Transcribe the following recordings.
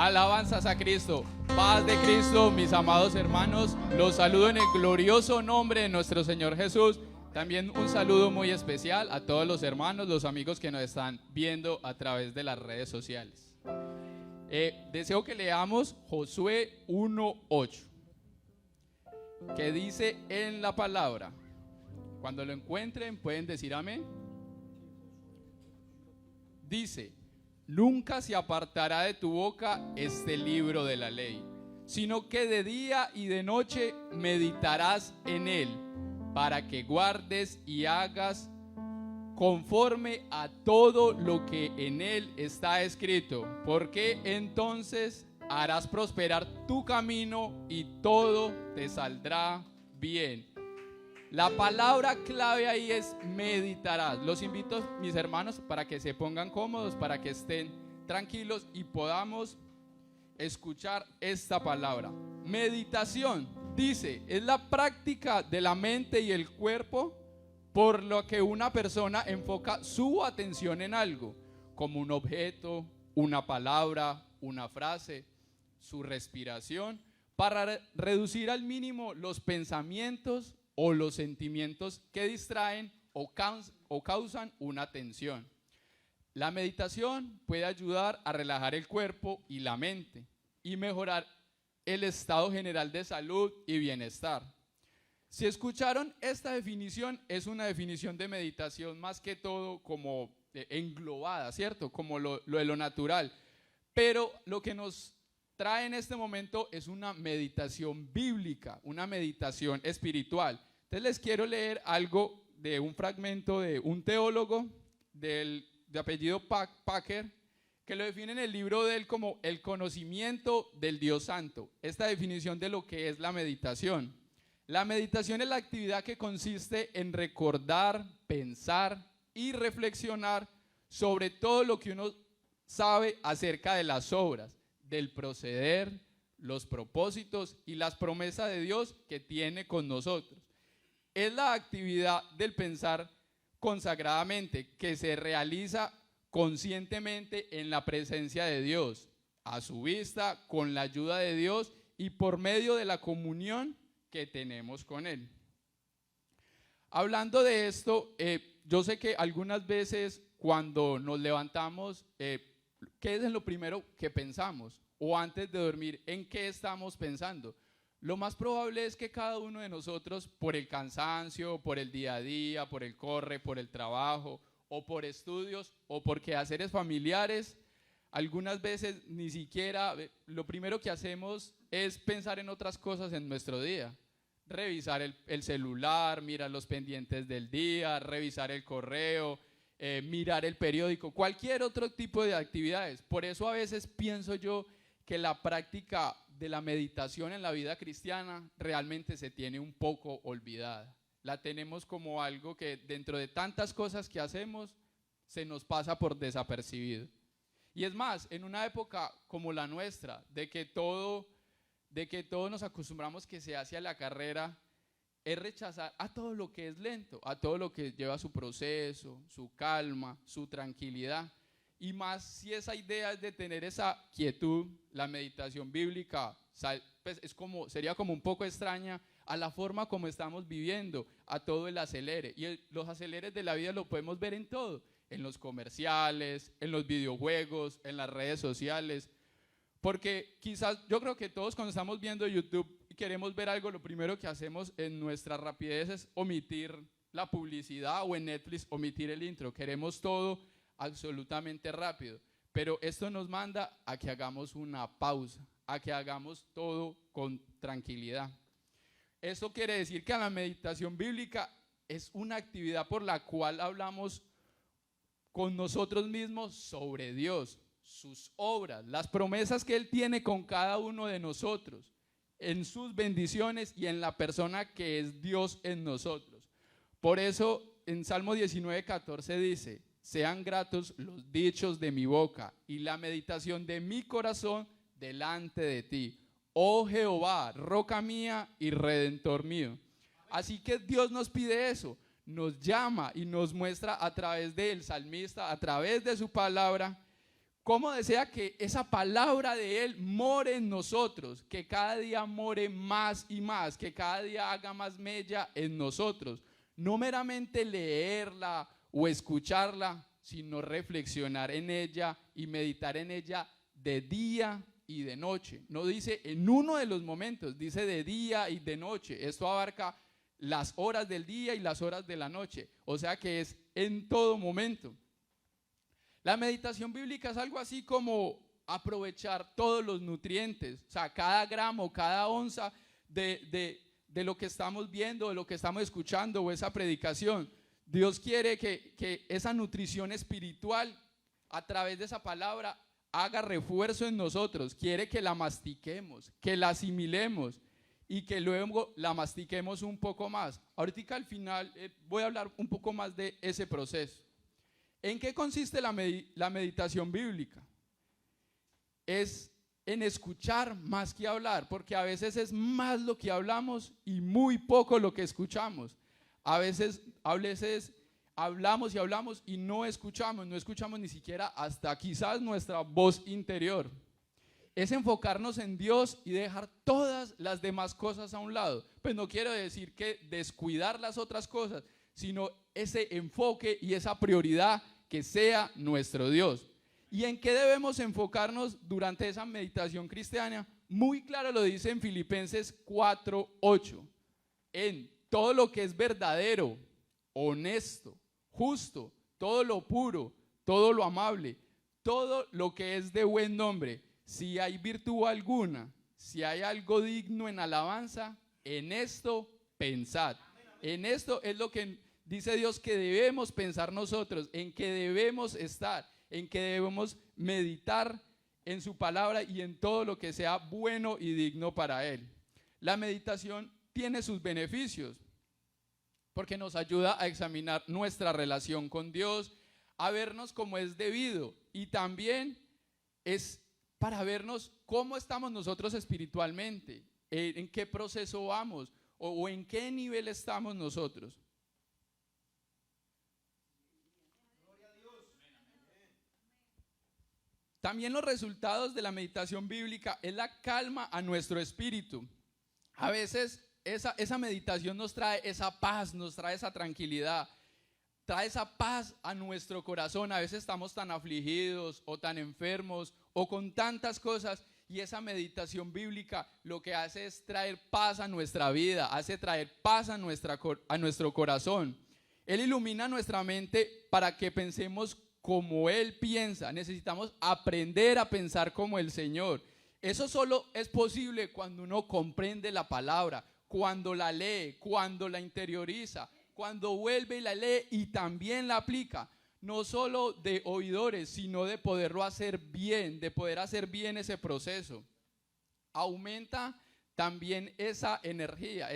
Alabanzas a Cristo, paz de Cristo, mis amados hermanos, los saludo en el glorioso nombre de nuestro Señor Jesús. También un saludo muy especial a todos los hermanos, los amigos que nos están viendo a través de las redes sociales. Deseo que leamos Josué 1:8, que dice en la palabra. Cuando lo encuentren pueden decir amén. Dice: nunca se apartará de tu boca este libro de la ley, sino que de día y de noche meditarás en él, para que guardes y hagas conforme a todo lo que en él está escrito, porque entonces harás prosperar tu camino y todo te saldrá bien. La palabra clave ahí es meditarás. Los invito, mis hermanos, para que se pongan cómodos, para que estén tranquilos y podamos escuchar esta palabra. Meditación, dice, es la práctica de la mente y el cuerpo por lo que una persona enfoca su atención en algo, como un objeto, una palabra, una frase, su respiración, para reducir al mínimo los pensamientos o los sentimientos que distraen o causan una tensión. La meditación puede ayudar a relajar el cuerpo y la mente y mejorar el estado general de salud y bienestar. Si escucharon esta definición, es una definición de meditación más que todo como englobada, ¿cierto? Como lo de lo natural. Pero lo que nos trae en este momento es una meditación bíblica, una meditación espiritual. Entonces les quiero leer algo de un fragmento de un teólogo de apellido Packer, que lo define en el libro de él como el conocimiento del Dios Santo. Esta definición de lo que es la meditación. La meditación es la actividad que consiste en recordar, pensar y reflexionar sobre todo lo que uno sabe acerca de las obras, del proceder, los propósitos y las promesas de Dios que tiene con nosotros. Es la actividad del pensar consagradamente que se realiza conscientemente en la presencia de Dios, a su vista, con la ayuda de Dios y por medio de la comunión que tenemos con Él. Hablando de esto, yo sé que algunas veces cuando nos levantamos, ¿qué es lo primero que pensamos? O antes de dormir, ¿en qué estamos pensando? Lo más probable es que cada uno de nosotros, por el cansancio, por el día a día, por el corre, por el trabajo, o por estudios, o por quehaceres familiares, algunas veces ni siquiera, lo primero que hacemos es pensar en otras cosas en nuestro día. Revisar el celular, mirar los pendientes del día, revisar el correo, mirar el periódico, cualquier otro tipo de actividades. Por eso a veces pienso yo que la práctica de la meditación en la vida cristiana realmente se tiene un poco olvidada. La tenemos como algo que dentro de tantas cosas que hacemos se nos pasa por desapercibido. Y es más, en una época como la nuestra, de que todos nos acostumbramos que se hace a la carrera, es rechazar a todo lo que es lento, a todo lo que lleva su proceso, su calma, su tranquilidad. Y más si esa idea es de tener esa quietud, la meditación bíblica pues sería como un poco extraña a la forma como estamos viviendo, a todo el acelere. Y los aceleres de la vida lo podemos ver en todo, en los comerciales, en los videojuegos, en las redes sociales. Porque quizás yo creo que todos cuando estamos viendo YouTube y queremos ver algo, lo primero que hacemos en nuestra rapidez es omitir la publicidad, o en Netflix omitir el intro. Queremos todo absolutamente rápido, pero esto nos manda a que hagamos una pausa, a que hagamos todo con tranquilidad. Esto quiere decir que la meditación bíblica es una actividad por la cual hablamos con nosotros mismos sobre Dios, sus obras, las promesas que Él tiene con cada uno de nosotros, en sus bendiciones y en la persona que es Dios en nosotros. Por eso en Salmo 19:14 dice: sean gratos los dichos de mi boca y la meditación de mi corazón delante de ti, oh Jehová, roca mía y redentor mío. Así que Dios nos pide eso, nos llama y nos muestra a través del salmista, a través de su palabra, cómo desea que esa palabra de Él more en nosotros, que cada día more más y más, que cada día haga más mella en nosotros. No meramente leerla o escucharla, sino reflexionar en ella y meditar en ella de día y de noche. No dice en uno de los momentos, dice de día y de noche. Esto abarca las horas del día y las horas de la noche, o sea que es en todo momento. La meditación bíblica es algo así como aprovechar todos los nutrientes, o sea, cada gramo, cada onza de lo que estamos viendo, de lo que estamos escuchando o esa predicación. Dios quiere que esa nutrición espiritual a través de esa palabra haga refuerzo en nosotros. Quiere que la mastiquemos, que la asimilemos y que luego la mastiquemos un poco más. Ahorita al final voy a hablar un poco más de ese proceso. ¿En qué consiste la meditación bíblica? Es en escuchar más que hablar, porque a veces es más lo que hablamos y muy poco lo que escuchamos. A veces hablamos y hablamos y no escuchamos ni siquiera hasta quizás nuestra voz interior. Es enfocarnos en Dios y dejar todas las demás cosas a un lado. Pues no quiero decir que descuidar las otras cosas, sino ese enfoque y esa prioridad que sea nuestro Dios. ¿Y en qué debemos enfocarnos durante esa meditación cristiana? Muy claro lo dice en Filipenses 4:8. En todo lo que es verdadero, honesto, justo, todo lo puro, todo lo amable, todo lo que es de buen nombre, si hay virtud alguna, si hay algo digno en alabanza, en esto pensad. En esto es lo que dice Dios que debemos pensar nosotros, en que debemos estar, en que debemos meditar en su palabra y en todo lo que sea bueno y digno para Él. La meditación tiene sus beneficios, porque nos ayuda a examinar nuestra relación con Dios, a vernos como es debido, y también es para vernos cómo estamos nosotros espiritualmente, en qué proceso vamos o en qué nivel estamos nosotros. También los resultados de la meditación bíblica es la calma a nuestro espíritu. A veces esa meditación nos trae esa paz, nos trae esa tranquilidad, trae esa paz a nuestro corazón. A veces estamos tan afligidos o tan enfermos o con tantas cosas, y esa meditación bíblica lo que hace es traer paz a nuestra vida, hace traer paz a nuestro corazón. Él ilumina nuestra mente para que pensemos como Él piensa. Necesitamos aprender a pensar como el Señor. Eso solo es posible cuando uno comprende la palabra, cuando la lee, cuando la interioriza, cuando vuelve y la lee y también la aplica. No solo de oidores, sino de poderlo hacer bien, de poder hacer bien ese proceso. Aumenta también esa energía,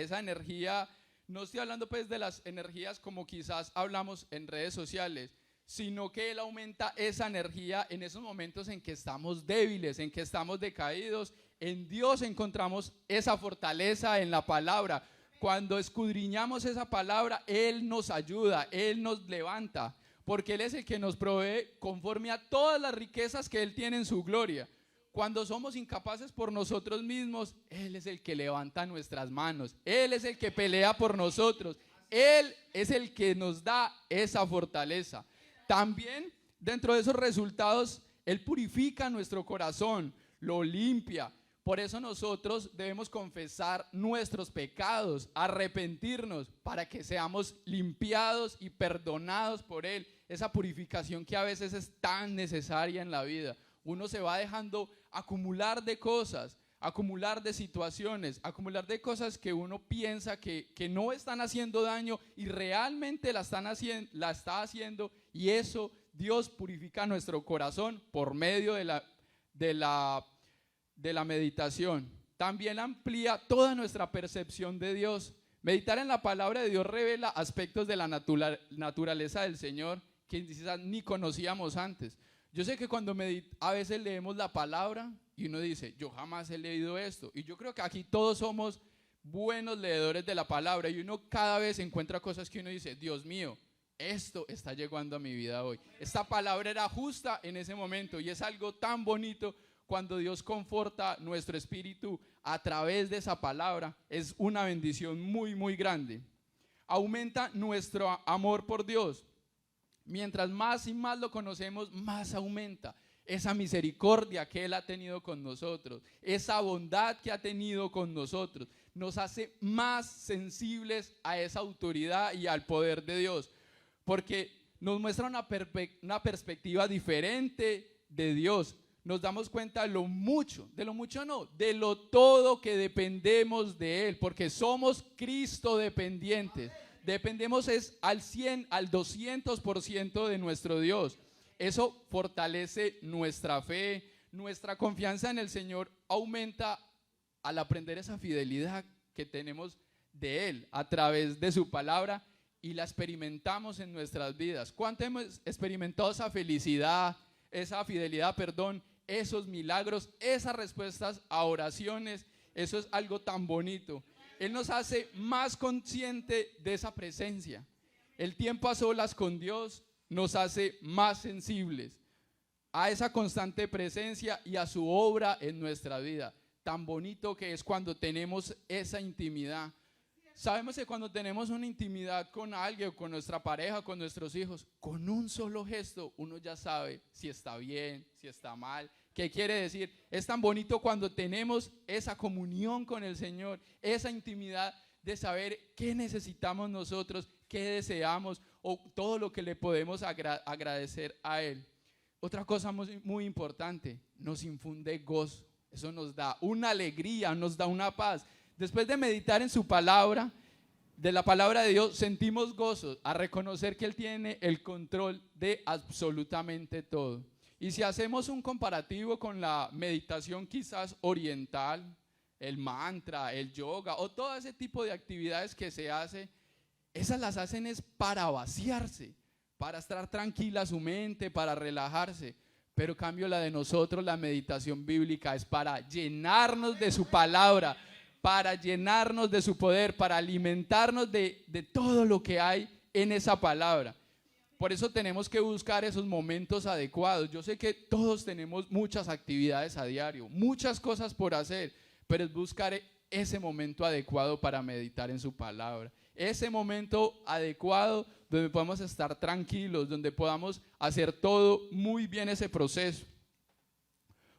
no estoy hablando pues de las energías como quizás hablamos en redes sociales, sino que Él aumenta esa energía en esos momentos en que estamos débiles, en que estamos decaídos. En Dios encontramos esa fortaleza en la palabra. Cuando escudriñamos esa palabra, Él nos ayuda, Él nos levanta, porque Él es el que nos provee conforme a todas las riquezas que Él tiene en su gloria. Cuando somos incapaces por nosotros mismos, Él es el que levanta nuestras manos, Él es el que pelea por nosotros, Él es el que nos da esa fortaleza. También dentro de esos resultados, Él purifica nuestro corazón, lo limpia. Por eso nosotros debemos confesar nuestros pecados, arrepentirnos para que seamos limpiados y perdonados por Él. Esa purificación que a veces es tan necesaria en la vida. Uno se va dejando acumular de cosas, acumular de situaciones, acumular de cosas que uno piensa que no están haciendo daño y realmente la está haciendo, y eso Dios purifica nuestro corazón por medio de la meditación. También amplía toda nuestra percepción de Dios. Meditar en la palabra de Dios revela aspectos de la naturaleza del Señor que quizás ni conocíamos antes. Yo sé que cuando a veces leemos la palabra y uno dice, yo jamás he leído esto, y yo creo que aquí todos somos buenos leedores de la palabra, y uno cada vez encuentra cosas que uno dice, Dios mío, esto está llegando a mi vida hoy. Esta palabra era justa en ese momento y es algo tan bonito cuando Dios conforta nuestro espíritu a través de esa palabra. Es una bendición muy, muy grande. Aumenta nuestro amor por Dios. Mientras más y más lo conocemos, más aumenta esa misericordia que Él ha tenido con nosotros, esa bondad que ha tenido con nosotros. Nos hace más sensibles a esa autoridad y al poder de Dios, porque nos muestra una perspectiva diferente de Dios. Nos damos cuenta de lo mucho no, de lo todo que dependemos de Él, porque somos Cristo dependientes. Dependemos al 100, al 200% de nuestro Dios. Eso fortalece nuestra fe, nuestra confianza en el Señor aumenta al aprender esa fidelidad que tenemos de Él a través de su palabra y la experimentamos en nuestras vidas. ¿Cuánto hemos experimentado esa felicidad, esa fidelidad, esos milagros, esas respuestas a oraciones? Eso es algo tan bonito. Él nos hace más consciente de esa presencia. El tiempo a solas con Dios nos hace más sensibles a esa constante presencia y a su obra en nuestra vida. Tan bonito que es cuando tenemos esa intimidad. Sabemos que cuando tenemos una intimidad con alguien, con nuestra pareja, con nuestros hijos, con un solo gesto uno ya sabe si está bien, si está mal. ¿Qué quiere decir? Es tan bonito cuando tenemos esa comunión con el Señor, esa intimidad de saber qué necesitamos nosotros, qué deseamos o todo lo que le podemos agradecer a Él. Otra cosa muy, muy importante, nos infunde gozo. Eso nos da una alegría, nos da una paz. Después de meditar en su palabra, de la palabra de Dios, sentimos gozo a reconocer que Él tiene el control de absolutamente todo. Y si hacemos un comparativo con la meditación quizás oriental, el mantra, el yoga o todo ese tipo de actividades que se hace, esas las hacen es para vaciarse, para estar tranquila su mente, para relajarse. Pero en cambio la de nosotros, la meditación bíblica, es para llenarnos de su palabra, para llenarnos de su poder, para alimentarnos de todo lo que hay en esa palabra. Por eso tenemos que buscar esos momentos adecuados. Yo sé que todos tenemos muchas actividades a diario, muchas cosas por hacer, pero es buscar ese momento adecuado para meditar en su palabra. Ese momento adecuado donde podamos estar tranquilos, donde podamos hacer todo muy bien ese proceso.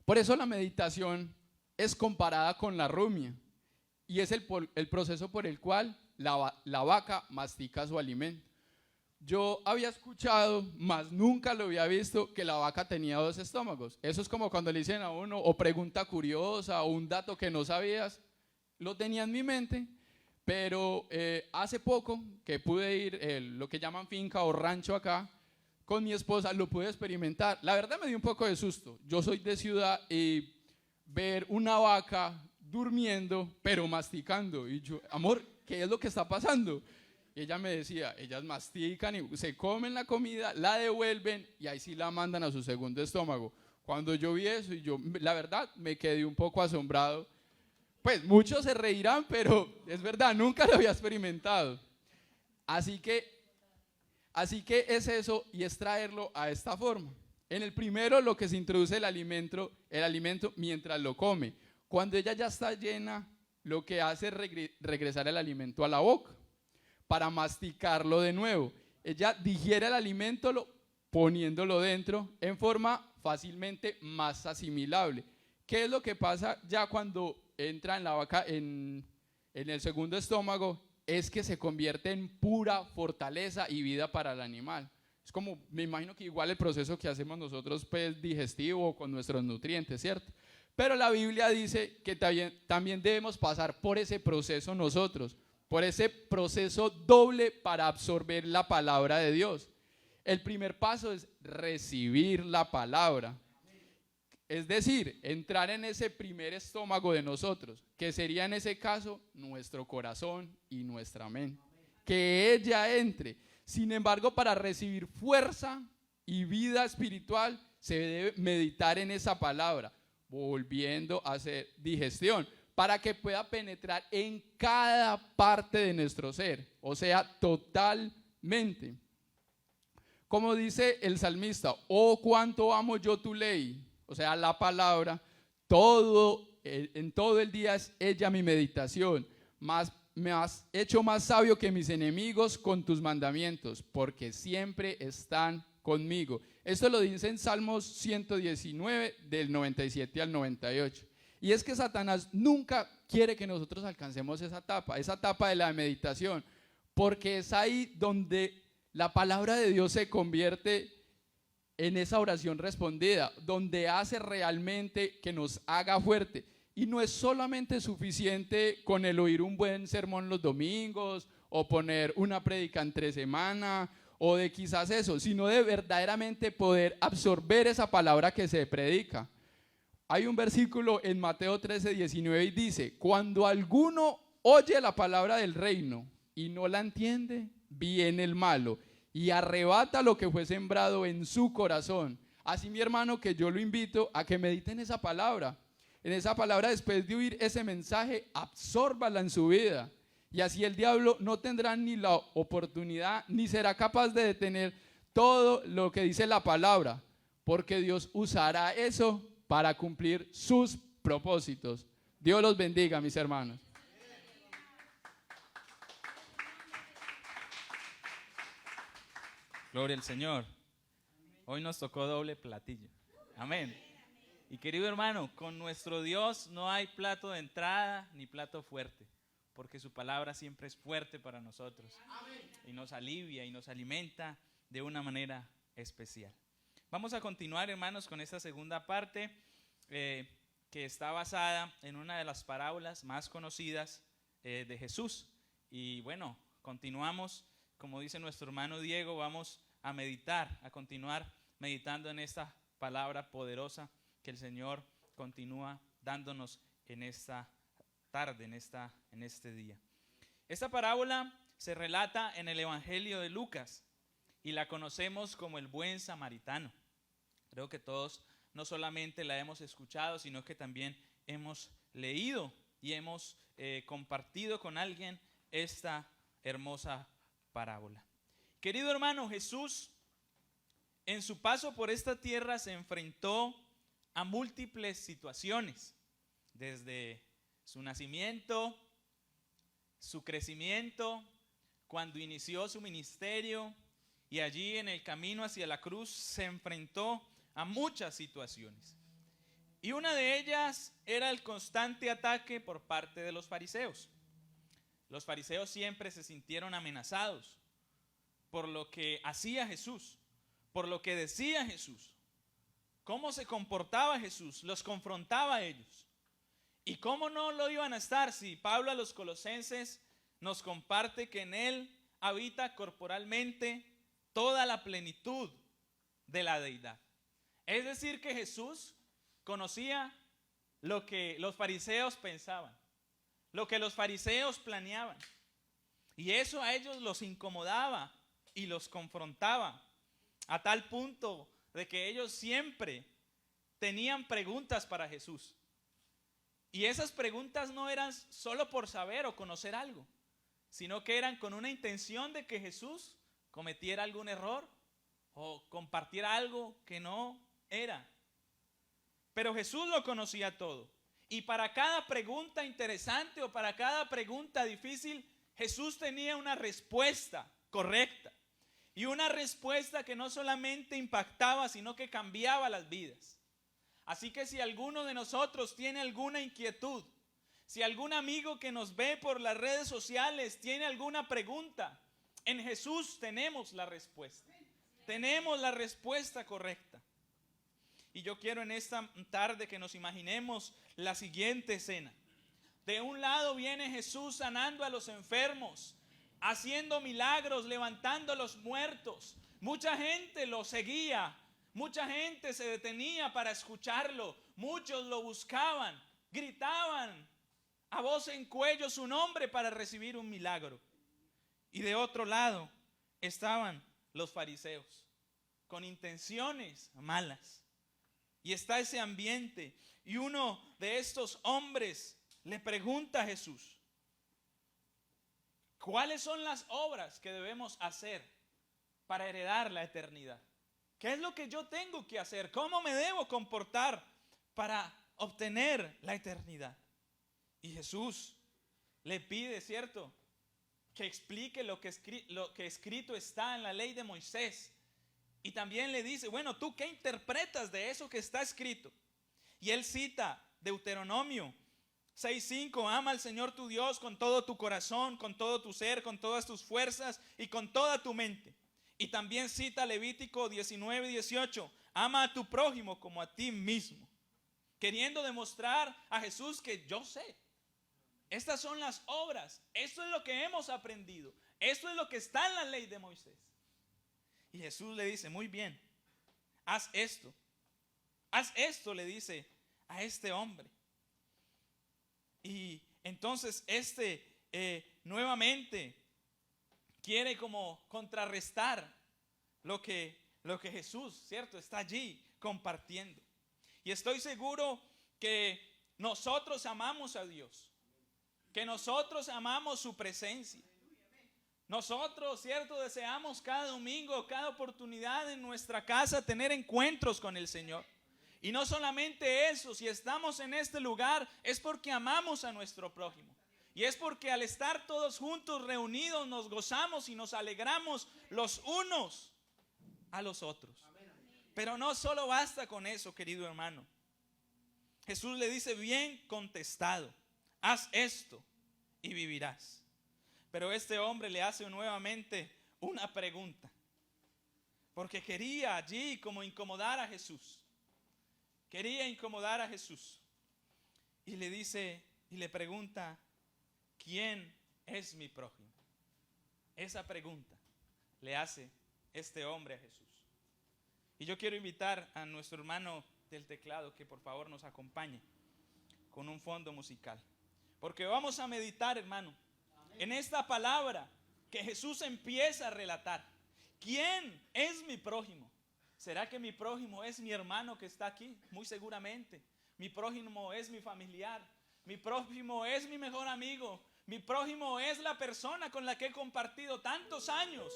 Por eso la meditación es comparada con la rumia y es el proceso por el cual la vaca mastica su alimento. Yo había escuchado, mas nunca lo había visto, que la vaca tenía 2 estómagos. Eso es como cuando le dicen a uno, o pregunta curiosa, o un dato que no sabías. Lo tenía en mi mente, pero hace poco que pude ir, lo que llaman finca o rancho acá, con mi esposa, lo pude experimentar. La verdad me dio un poco de susto. Yo soy de ciudad y ver una vaca durmiendo, pero masticando. Y yo, amor, ¿qué es lo que está pasando? Y ella me decía, ellas mastican y se comen la comida, la devuelven y ahí sí la mandan a su segundo estómago. Cuando yo vi eso, y yo, la verdad, me quedé un poco asombrado. Pues muchos se reirán, pero es verdad, nunca lo había experimentado. Así que es eso y es traerlo a esta forma. En el primero, lo que se introduce el alimento mientras lo come. Cuando ella ya está llena, lo que hace es regresar el alimento a la boca para masticarlo de nuevo. Ella digiere el alimento poniéndolo dentro en forma fácilmente más asimilable. ¿Qué es lo que pasa ya cuando entra en la vaca en el segundo estómago? Es que se convierte en pura fortaleza y vida para el animal. Es como, me imagino que igual el proceso que hacemos nosotros, pues digestivo con nuestros nutrientes, ¿cierto? Pero la Biblia dice que también debemos pasar por ese proceso nosotros, por ese proceso doble para absorber la palabra de Dios. El primer paso es recibir la palabra. Es decir, entrar en ese primer estómago de nosotros, que sería en ese caso nuestro corazón y nuestra mente. Que ella entre. Sin embargo, para recibir fuerza y vida espiritual, se debe meditar en esa palabra, volviendo a hacer digestión, para que pueda penetrar en cada parte de nuestro ser, o sea, totalmente. Como dice el salmista, oh, cuánto amo yo tu ley, o sea, la palabra, en todo el día es ella mi meditación, me has hecho más sabio que mis enemigos con tus mandamientos, porque siempre están conmigo. Esto lo dice en Salmos 119, del 97 al 98. Y es que Satanás nunca quiere que nosotros alcancemos esa etapa de la meditación, porque es ahí donde la palabra de Dios se convierte en esa oración respondida, donde hace realmente que nos haga fuerte. Y no es solamente suficiente con el oír un buen sermón los domingos o poner una prédica entre semana o de quizás eso, sino de verdaderamente poder absorber esa palabra que se predica. Hay un versículo en Mateo 13:19 y dice, cuando alguno oye la palabra del reino y no la entiende, viene el malo y arrebata lo que fue sembrado en su corazón. Así, mi hermano, que yo lo invito a que medite en esa palabra. En esa palabra, después de oír ese mensaje, absórbala en su vida. Y así el diablo no tendrá ni la oportunidad, ni será capaz de detener todo lo que dice la palabra, porque Dios usará eso para cumplir sus propósitos. Dios los bendiga, mis hermanos. Gloria al Señor. Hoy nos tocó doble platillo. Amén. Y querido hermano, con nuestro Dios no hay plato de entrada ni plato fuerte, porque su palabra siempre es fuerte para nosotros. Y nos alivia y nos alimenta de una manera especial. Vamos a continuar, hermanos, con esta segunda parte que está basada en una de las parábolas más conocidas de Jesús. Y bueno, continuamos, como dice nuestro hermano Diego, vamos a meditar, a continuar meditando en esta palabra poderosa que el Señor continúa dándonos en esta tarde, en este día. Esta parábola se relata en el Evangelio de Lucas y la conocemos como el buen samaritano. Creo que todos no solamente la hemos escuchado, sino que también hemos leído y hemos compartido con alguien esta hermosa parábola. Querido hermano, Jesús en su paso por esta tierra se enfrentó a múltiples situaciones, desde su nacimiento, su crecimiento, cuando inició su ministerio, y allí en el camino hacia la cruz se enfrentó a muchas situaciones. Y una de ellas era el constante ataque por parte de los fariseos. Los fariseos siempre se sintieron amenazados por lo que hacía Jesús, por lo que decía Jesús, cómo se comportaba Jesús, los confrontaba a ellos. ¿Y cómo no lo iban a estar si Pablo a los Colosenses nos comparte que en él habita corporalmente toda la plenitud de la deidad? Es decir, que Jesús conocía lo que los fariseos pensaban, lo que los fariseos planeaban. Y eso a ellos los incomodaba y los confrontaba, a tal punto de que ellos siempre tenían preguntas para Jesús. Y esas preguntas no eran solo por saber o conocer algo, sino que eran con una intención de que Jesús cometiera algún error o compartiera algo que no era. Pero Jesús lo conocía todo. Y para cada pregunta interesante o para cada pregunta difícil, Jesús tenía una respuesta correcta. Y una respuesta que no solamente impactaba, sino que cambiaba las vidas. Así que si alguno de nosotros tiene alguna inquietud, si algún amigo que nos ve por las redes sociales tiene alguna pregunta, en Jesús tenemos la respuesta. Tenemos la respuesta correcta. Y yo quiero en esta tarde que nos imaginemos la siguiente escena. De un lado viene Jesús sanando a los enfermos, haciendo milagros, levantando a los muertos. Mucha gente lo seguía, mucha gente se detenía para escucharlo, muchos lo buscaban, gritaban a voz en cuello su nombre para recibir un milagro. Y de otro lado estaban los fariseos con intenciones malas. Y está ese ambiente. Y uno de estos hombres le pregunta a Jesús: ¿cuáles son las obras que debemos hacer para heredar la eternidad? ¿Qué es lo que yo tengo que hacer? ¿Cómo me debo comportar para obtener la eternidad? Y Jesús le pide, ¿cierto?, que explique lo que escrito está en la ley de Moisés. Y también le dice, bueno, ¿tú qué interpretas de eso que está escrito? Y él cita Deuteronomio 6:5, ama al Señor tu Dios con todo tu corazón, con todo tu ser, con todas tus fuerzas y con toda tu mente. Y también cita Levítico 19:18, ama a tu prójimo como a ti mismo. Queriendo demostrar a Jesús que yo sé. Estas son las obras, esto es lo que hemos aprendido, esto es lo que está en la ley de Moisés. Y Jesús le dice, muy bien, haz esto, le dice a este hombre. Y entonces nuevamente quiere como contrarrestar lo que Jesús, ¿cierto?, está allí compartiendo. Y estoy seguro que nosotros amamos a Dios, que nosotros amamos su presencia. Nosotros, ¿cierto?, deseamos cada domingo, cada oportunidad en nuestra casa tener encuentros con el Señor. Y no solamente eso, si estamos en este lugar es porque amamos a nuestro prójimo. Y es porque al estar todos juntos reunidos nos gozamos y nos alegramos los unos a los otros. Pero no solo basta con eso, querido hermano. Jesús le dice, bien contestado, haz esto y vivirás. Pero este hombre le hace nuevamente una pregunta, porque quería allí como incomodar a Jesús. Quería incomodar a Jesús. Y le dice, y le pregunta, ¿quién es mi prójimo? Esa pregunta le hace este hombre a Jesús. Y yo quiero invitar a nuestro hermano del teclado que por favor nos acompañe con un fondo musical. Porque vamos a meditar, hermano, en esta palabra que Jesús empieza a relatar. ¿Quién es mi prójimo? ¿Será que mi prójimo es mi hermano que está aquí? Muy seguramente. Mi prójimo es mi familiar. Mi prójimo es mi mejor amigo. Mi prójimo es la persona con la que he compartido tantos años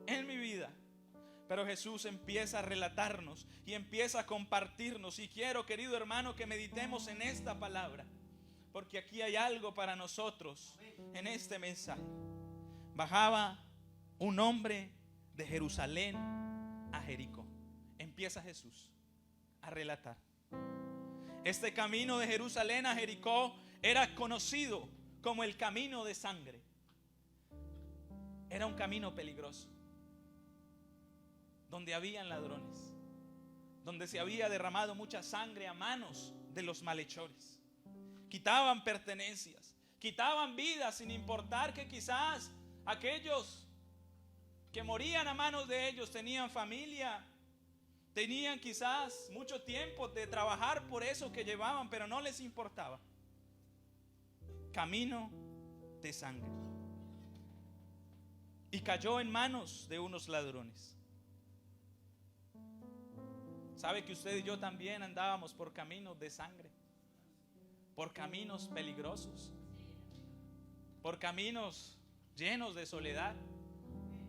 en mi vida. Pero Jesús empieza a relatarnos y empieza a compartirnos. Y quiero, querido hermano, que meditemos en esta palabra, porque aquí hay algo para nosotros en este mensaje. Bajaba un hombre de Jerusalén a Jericó. Empieza Jesús a relatar. Este camino de Jerusalén a Jericó era conocido como el camino de sangre. Era un camino peligroso, donde habían ladrones, donde se había derramado mucha sangre a manos de los malhechores. Quitaban pertenencias, quitaban vidas, sin importar que quizás aquellos que morían a manos de ellos tenían familia, tenían quizás mucho tiempo de trabajar por eso que llevaban, pero no les importaba. Camino de sangre. Y cayó en manos de unos ladrones. ¿Sabe que usted y yo también andábamos por caminos de sangre? Por caminos peligrosos, por caminos llenos de soledad,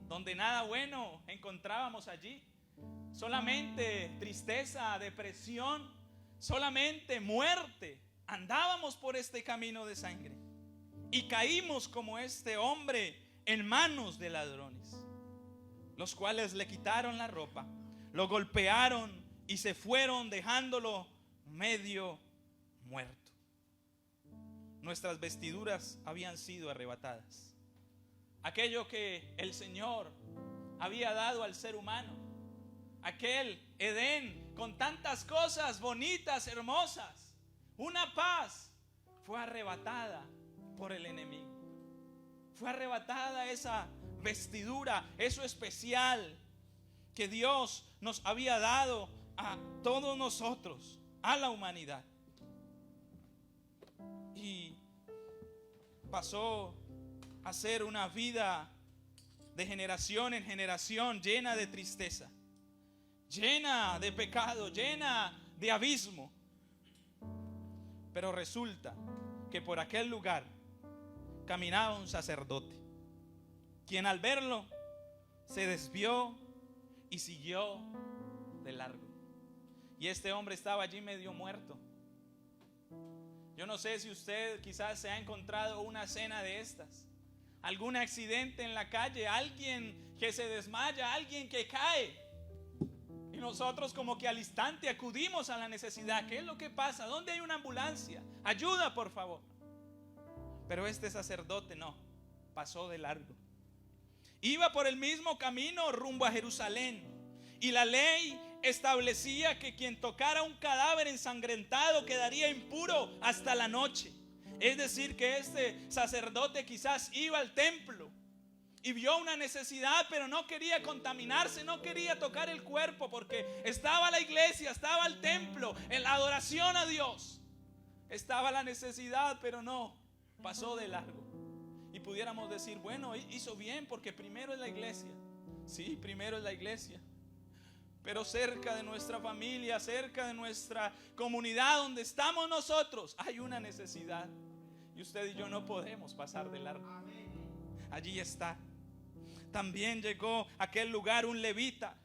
donde nada bueno encontrábamos allí. Solamente tristeza, depresión, solamente muerte. Andábamos por este camino de sangre y caímos como este hombre en manos de ladrones, los cuales le quitaron la ropa, lo golpearon y se fueron dejándolo medio muerto. Nuestras vestiduras habían sido arrebatadas. Aquello que el Señor había dado al ser humano, aquel Edén con tantas cosas bonitas, hermosas, una paz, fue arrebatada por el enemigo. Fue arrebatada esa vestidura, eso especial que Dios nos había dado a todos nosotros, a la humanidad. Y pasó a ser una vida de generación en generación llena de tristeza, llena de pecado, llena de abismo. Pero resulta que por aquel lugar caminaba un sacerdote, quien al verlo se desvió y siguió de largo. Y este hombre estaba allí medio muerto. Yo no sé si usted quizás se ha encontrado una escena de estas, algún accidente en la calle, alguien que se desmaya, alguien que cae, y nosotros como que al instante acudimos a la necesidad. ¿Qué es lo que pasa? ¿Dónde hay una ambulancia? Ayuda, por favor. Pero este sacerdote no, pasó de largo. Iba por el mismo camino rumbo a Jerusalén, y la ley establecía que quien tocara un cadáver ensangrentado quedaría impuro hasta la noche. Es decir, que este sacerdote quizás iba al templo y vio una necesidad, pero no quería contaminarse, no quería tocar el cuerpo, porque estaba la iglesia, estaba el templo, en la adoración a Dios. Estaba la necesidad, pero no, pasó de largo. Y pudiéramos decir, bueno, hizo bien porque primero es la iglesia. Sí, primero es la iglesia. Pero cerca de nuestra familia, cerca de nuestra comunidad donde estamos nosotros, hay una necesidad. Y usted y yo no podemos pasar de largo. Allí está. También llegó a aquel lugar un levita,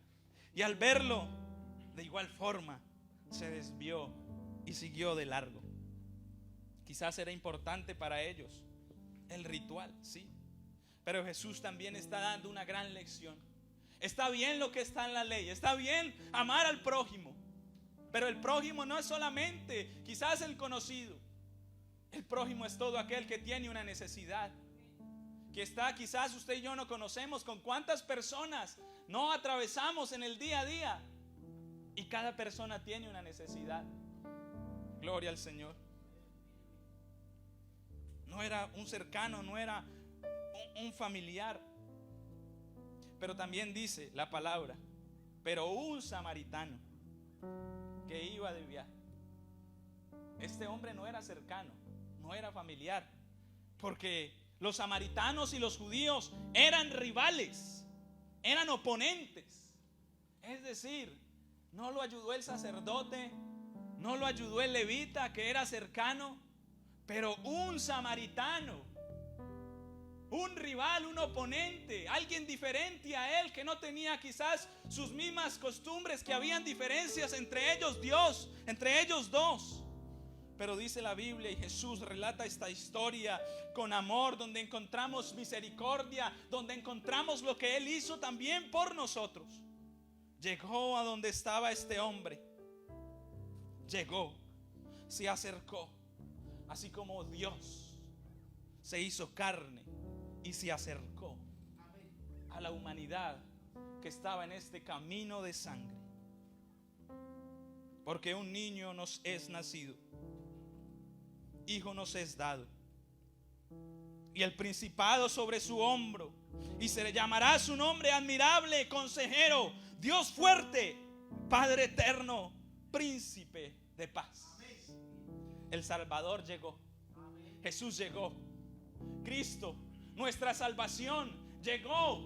y al verlo, de igual forma, se desvió y siguió de largo. Quizás era importante para ellos el ritual, sí. Pero Jesús también está dando una gran lección. Está bien lo que está en la ley, está bien amar al prójimo, pero el prójimo no es solamente quizás el conocido. El prójimo es todo aquel que tiene una necesidad, que está, quizás usted y yo no conocemos con cuántas personas no atravesamos en el día a día, y cada persona tiene una necesidad. Gloria al Señor. No era un cercano, no era un familiar. Pero también dice la palabra, pero un samaritano que iba de viaje. Este hombre no era cercano, no era familiar, porque los samaritanos y los judíos eran rivales, eran oponentes. Es decir, no lo ayudó el sacerdote, no lo ayudó el levita que era cercano, pero un samaritano, un rival, un oponente, alguien diferente a él, que no tenía quizás sus mismas costumbres, que habían diferencias entre ellos entre ellos dos. Pero dice la Biblia, y Jesús relata esta historia con amor, donde encontramos misericordia, donde encontramos lo que Él hizo también por nosotros. Llegó a donde estaba este hombre, llegó, se acercó, así como Dios se hizo carne y se acercó a la humanidad que estaba en este camino de sangre. Porque un niño nos es nacido, hijo nos es dado, y el principado sobre su hombro, y se le llamará su nombre admirable, consejero, Dios fuerte, Padre eterno, príncipe de paz. El Salvador llegó, Jesús llegó, Cristo, nuestra salvación, llegó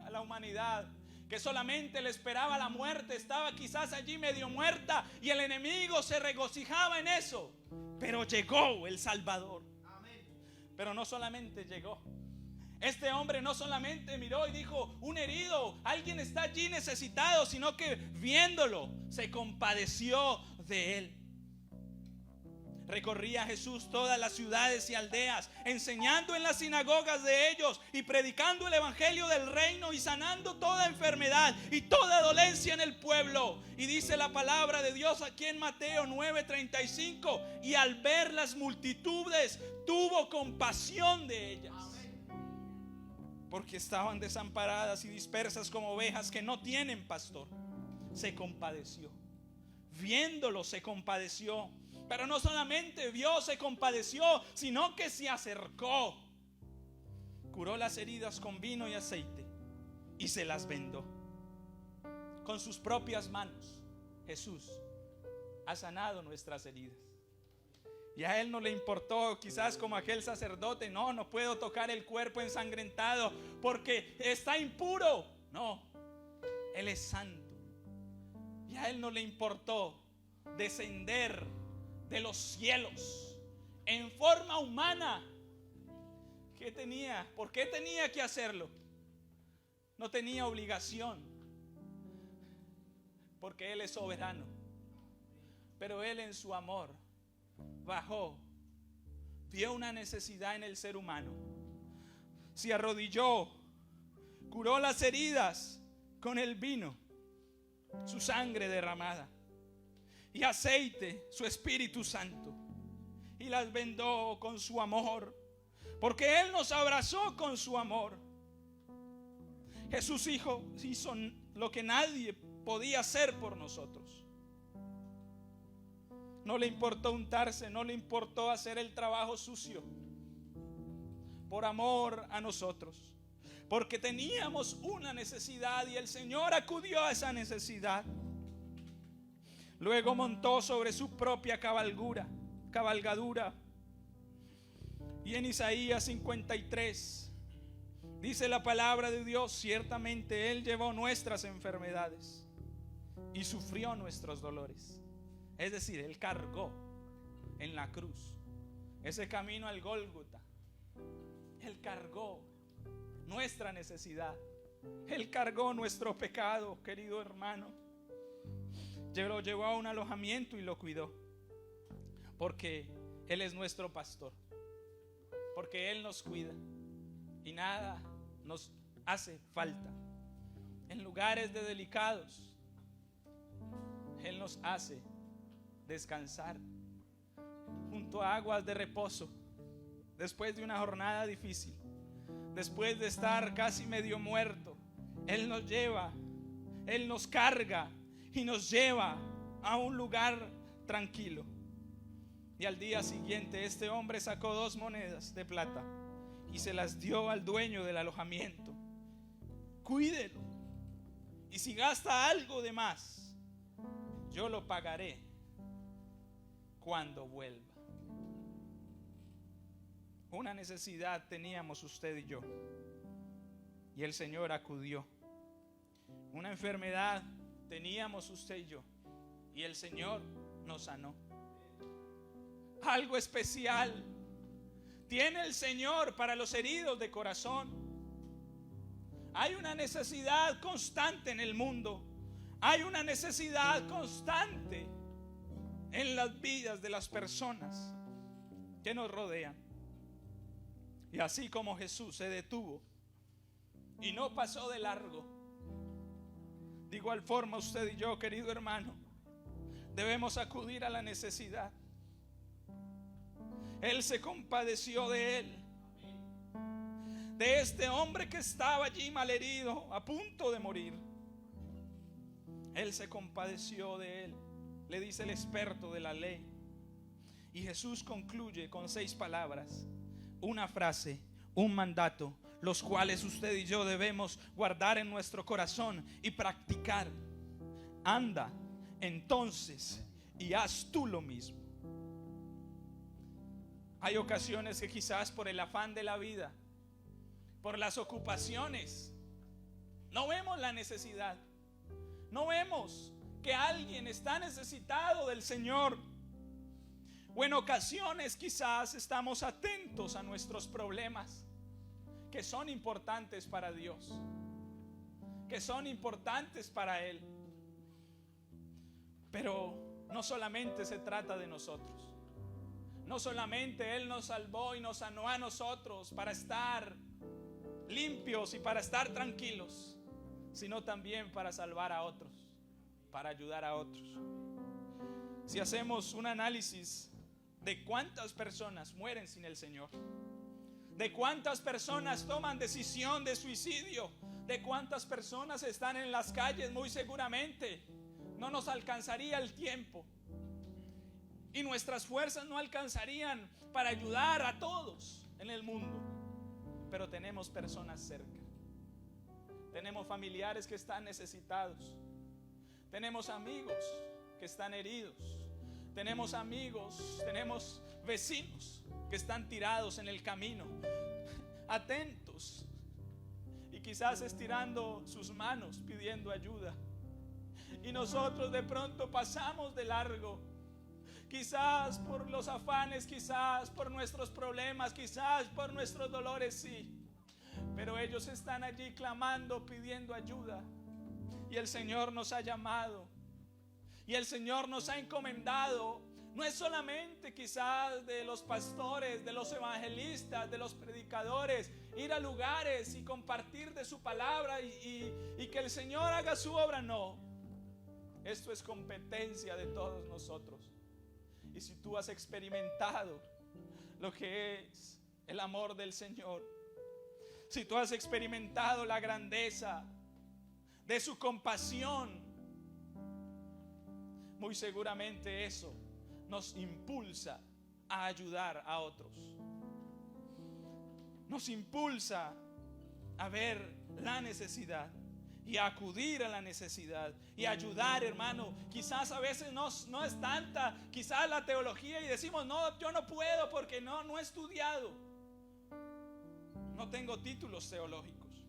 a la humanidad que solamente le esperaba la muerte. Estaba quizás allí medio muerta y el enemigo se regocijaba en eso, pero llegó el Salvador. Pero no solamente llegó, este hombre no solamente miró y dijo, un herido, alguien está allí necesitado, sino que viéndolo se compadeció de él. Recorría Jesús todas las ciudades y aldeas, enseñando en las sinagogas de ellos y predicando el evangelio del reino y sanando toda enfermedad y toda dolencia en el pueblo. Y dice la palabra de Dios aquí en Mateo 9:35, y al ver las multitudes tuvo compasión de ellas, porque estaban desamparadas y dispersas como ovejas que no tienen pastor. Se compadeció, viéndolo se compadeció. Pero no solamente vio, se compadeció, sino que se acercó, curó las heridas con vino y aceite y se las vendó. Con sus propias manos Jesús ha sanado nuestras heridas. Y a Él no le importó, quizás como aquel sacerdote, no puedo tocar el cuerpo ensangrentado porque está impuro. No, Él es santo. Y a Él no le importó descender de los cielos en forma humana. ¿Qué tenía? ¿Por qué tenía que hacerlo? no tenía obligación, porque Él es soberano. Pero Él en su amor bajó, vio una necesidad en el ser humano, se arrodilló, curó las heridas con el vino, su sangre derramada, y aceite, su Espíritu Santo, y las vendó con su amor, porque Él nos abrazó con su amor. Jesús hizo lo que nadie podía hacer por nosotros. No le importó untarse, no le importó hacer el trabajo sucio, por amor a nosotros, porque teníamos una necesidad y el Señor acudió a esa necesidad. Luego montó sobre su propia cabalgadura. Y en Isaías 53 dice la palabra de Dios: ciertamente Él llevó nuestras enfermedades y sufrió nuestros dolores. Es decir, Él cargó en la cruz ese camino al Gólgota. Él cargó nuestra necesidad. Él cargó nuestro pecado, querido hermano. Lo llevó a un alojamiento y lo cuidó, porque Él es nuestro pastor, porque Él nos cuida y nada nos hace falta. En lugares de delicados Él nos hace descansar junto a aguas de reposo. Después de una jornada difícil, después de estar casi medio muerto, Él nos lleva, Él nos carga y nos lleva a un lugar tranquilo. Y al día siguiente este hombre sacó 2 monedas de plata y se las dio al dueño del alojamiento. Cuídelo, y si gasta algo de más, yo lo pagaré cuando vuelva. Una necesidad teníamos usted y yo, y el Señor acudió. Una enfermedad teníamos usted y yo, y el Señor nos sanó. Algo especial tiene el Señor para los heridos de corazón. Hay una necesidad constante en el mundo. Hay una necesidad constante en las vidas de las personas que nos rodean. Y así como Jesús se detuvo y no pasó de largo, de igual forma usted y yo, querido hermano, debemos acudir a la necesidad. Él se compadeció de él, de este hombre que estaba allí malherido, a punto de morir. Él se compadeció de él, le dice el experto de la ley. Y Jesús concluye con 6 palabras, una frase, un mandato, los cuales usted y yo debemos guardar en nuestro corazón y practicar. Anda entonces y haz tú lo mismo. Hay ocasiones que quizás por el afán de la vida, por las ocupaciones, no vemos la necesidad, no vemos que alguien está necesitado del Señor. O en ocasiones quizás estamos atentos a nuestros problemas, que son importantes para Dios, que son importantes para Él. Pero no solamente se trata de nosotros. No solamente Él nos salvó y nos sanó a nosotros para estar limpios y para estar tranquilos, sino también para salvar a otros, para ayudar a otros. Si hacemos un análisis de cuántas personas mueren sin el Señor, de cuántas personas toman decisión de suicidio, de cuántas personas están en las calles, muy seguramente no nos alcanzaría el tiempo y nuestras fuerzas no alcanzarían para ayudar a todos en el mundo. Pero tenemos personas cerca, tenemos familiares que están necesitados, tenemos amigos que están heridos, tenemos amigos, tenemos vecinos que están tirados en el camino, atentos y quizás estirando sus manos pidiendo ayuda. Y nosotros de pronto pasamos de largo, quizás por los afanes, quizás por nuestros problemas, quizás por nuestros dolores, sí. pero ellos están allí clamando, pidiendo ayuda. Y el Señor nos ha llamado, y el Señor nos ha encomendado. No es solamente quizás de los pastores, de los evangelistas, de los predicadores, ir a lugares y compartir de su palabra y que el Señor haga su obra. No, esto es competencia de todos nosotros. Y si tú has experimentado lo que es el amor del Señor, si tú has experimentado la grandeza de su compasión, muy seguramente eso nos impulsa a ayudar a otros. Nos impulsa a ver la necesidad y a acudir a la necesidad y ayudar, hermano. Quizás a veces no es tanta, quizás la teología, y decimos, no, yo no puedo porque no he estudiado. No tengo títulos teológicos,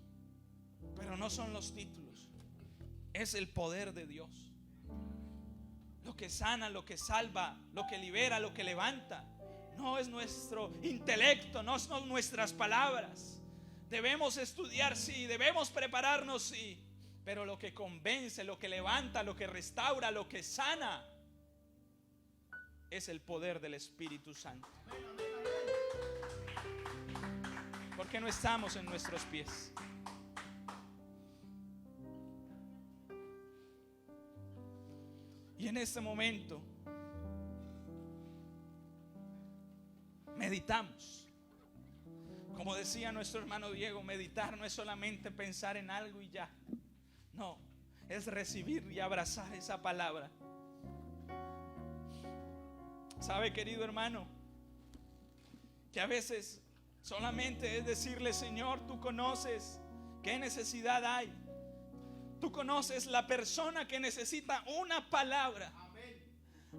pero no son los títulos, es el poder de Dios. Lo que sana, lo que salva, lo que libera, lo que levanta. No es nuestro intelecto, no son nuestras palabras. Debemos estudiar, sí, debemos prepararnos, sí, pero lo que convence, lo que levanta, lo que restaura, lo que sana, es el poder del Espíritu Santo. Porque no estamos en nuestros pies. Y en este momento meditamos. Como decía nuestro hermano Diego, meditar no es solamente pensar en algo y ya. No, es recibir y abrazar esa palabra. ¿Sabe, querido hermano? Que a veces solamente es decirle, Señor, tú conoces qué necesidad hay. Tú conoces la persona que necesita una palabra.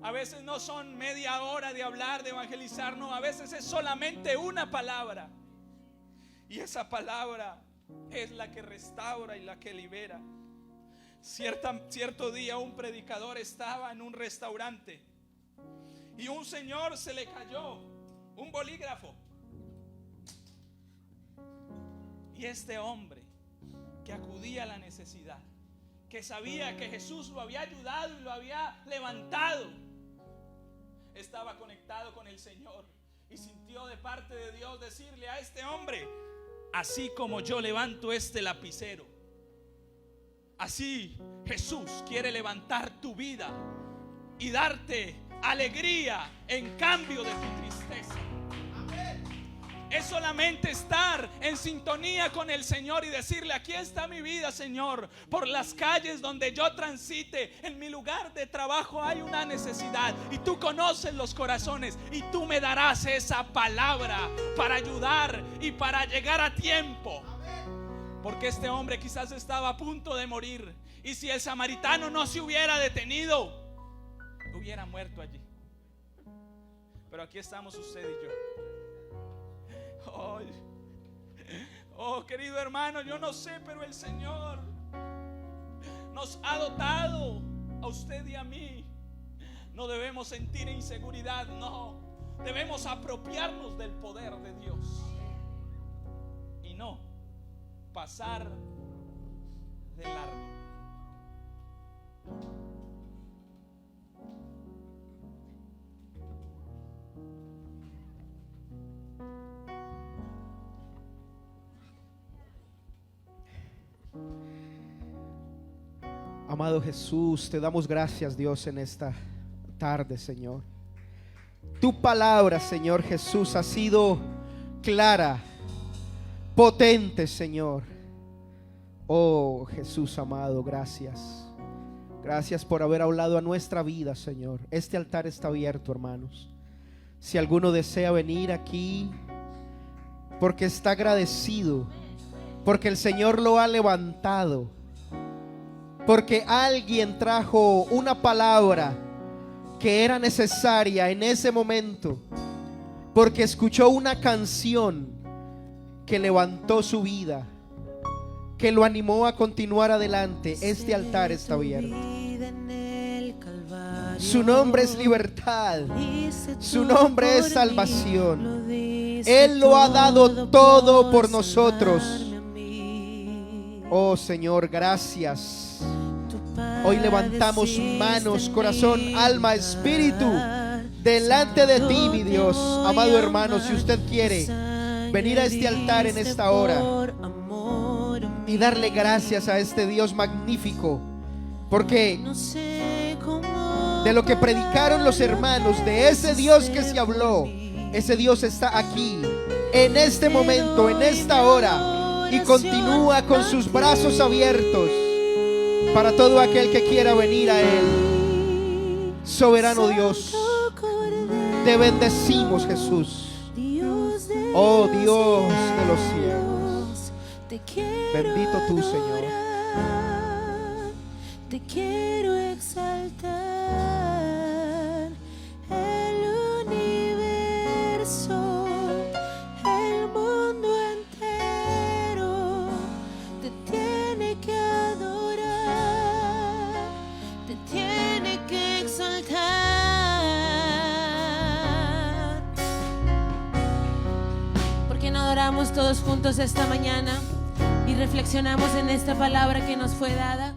A veces no son media hora de hablar, de evangelizar, no, a veces es solamente una palabra. Y esa palabra es la que restaura y la que libera. Cierto día un predicador estaba en un restaurante y un señor se le cayó un bolígrafo. Y este hombre que acudía a la necesidad, que sabía que Jesús lo había ayudado y lo había levantado, estaba conectado con el Señor y sintió de parte de Dios decirle a este hombre: así como yo levanto este lapicero, así Jesús quiere levantar tu vida y darte alegría en cambio de tu tristeza. Es solamente estar en sintonía con el Señor y decirle: aquí está mi vida, Señor. Por las calles donde yo transite, en mi lugar de trabajo hay una necesidad y tú conoces los corazones y tú me darás esa palabra para ayudar y para llegar a tiempo. Porque este hombre quizás estaba a punto de morir, y si el samaritano no se hubiera detenido, hubiera muerto allí. Pero aquí estamos usted y yo. Oh, querido hermano, yo no sé, pero el Señor nos ha dotado a usted y a mí. No debemos sentir inseguridad, no. Debemos apropiarnos del poder de Dios y no pasar de largo. Amado Jesús, te damos gracias, Dios, en esta tarde, Señor. Tu palabra, Señor Jesús, ha sido clara, potente, Señor. Oh Jesús amado, gracias. Gracias por haber hablado a nuestra vida, Señor. Este altar está abierto, hermanos. Si alguno desea venir aquí porque está agradecido, porque el Señor lo ha levantado, porque alguien trajo una palabra que era necesaria en ese momento, porque escuchó una canción que levantó su vida, que lo animó a continuar adelante, este altar está abierto. Su nombre es libertad, su nombre es salvación. Él lo ha dado todo por nosotros. Oh Señor, gracias. Hoy levantamos manos, corazón, alma, espíritu delante de ti, mi Dios. Amado hermano, si usted quiere venir a este altar en esta hora y darle gracias a este Dios magnífico, porque de lo que predicaron los hermanos, de ese Dios que se habló, ese Dios está aquí, en este momento, en esta hora, y continúa con sus brazos abiertos para todo aquel que quiera venir a Él. Soberano Dios, te bendecimos, Jesús. Oh Dios de los cielos, bendito tú, Señor. Te quiero exaltar. El universo, el mundo entero te tiene que adorar, te tiene que exaltar. ¿Por qué no adoramos todos juntos esta mañana y reflexionamos en esta palabra que nos fue dada?